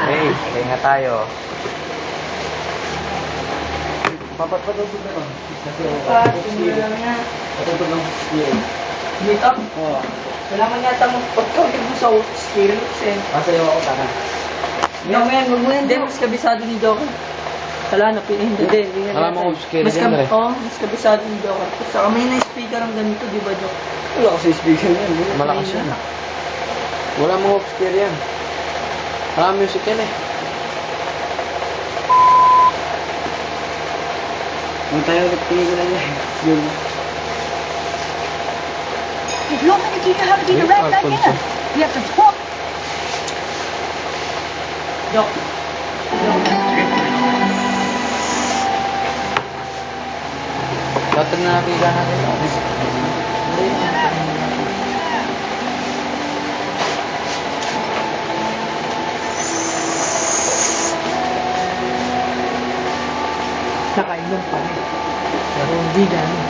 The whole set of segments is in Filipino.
Okay, ingat tayo. Papatpatutog na nun. Kasi lang nga. patutog ng skill. Dito? Oo. Kailangan yata magpagkawin mo sa skill. Kasi, Masayaw ako sana. wag mo yan. Hindi, mas kabisado ni Joker. Wala na, hindi. Hindi Wala mong skill yan, Re. mas kabisado ni Joker. Saka may na-speaker ang ganito, di ba, Joker? Wala kasi speaker yan. Malakas yan. Wala mong off-skill yan. Wala music yan eh. Kung tayo nagtingin na niya. Yung... If you're going to teach you how to be the rat back in, you have to talk. Joke. Dapat na nakita natin. Nakainom pa rin. Pero hindi ganun.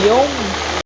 Yung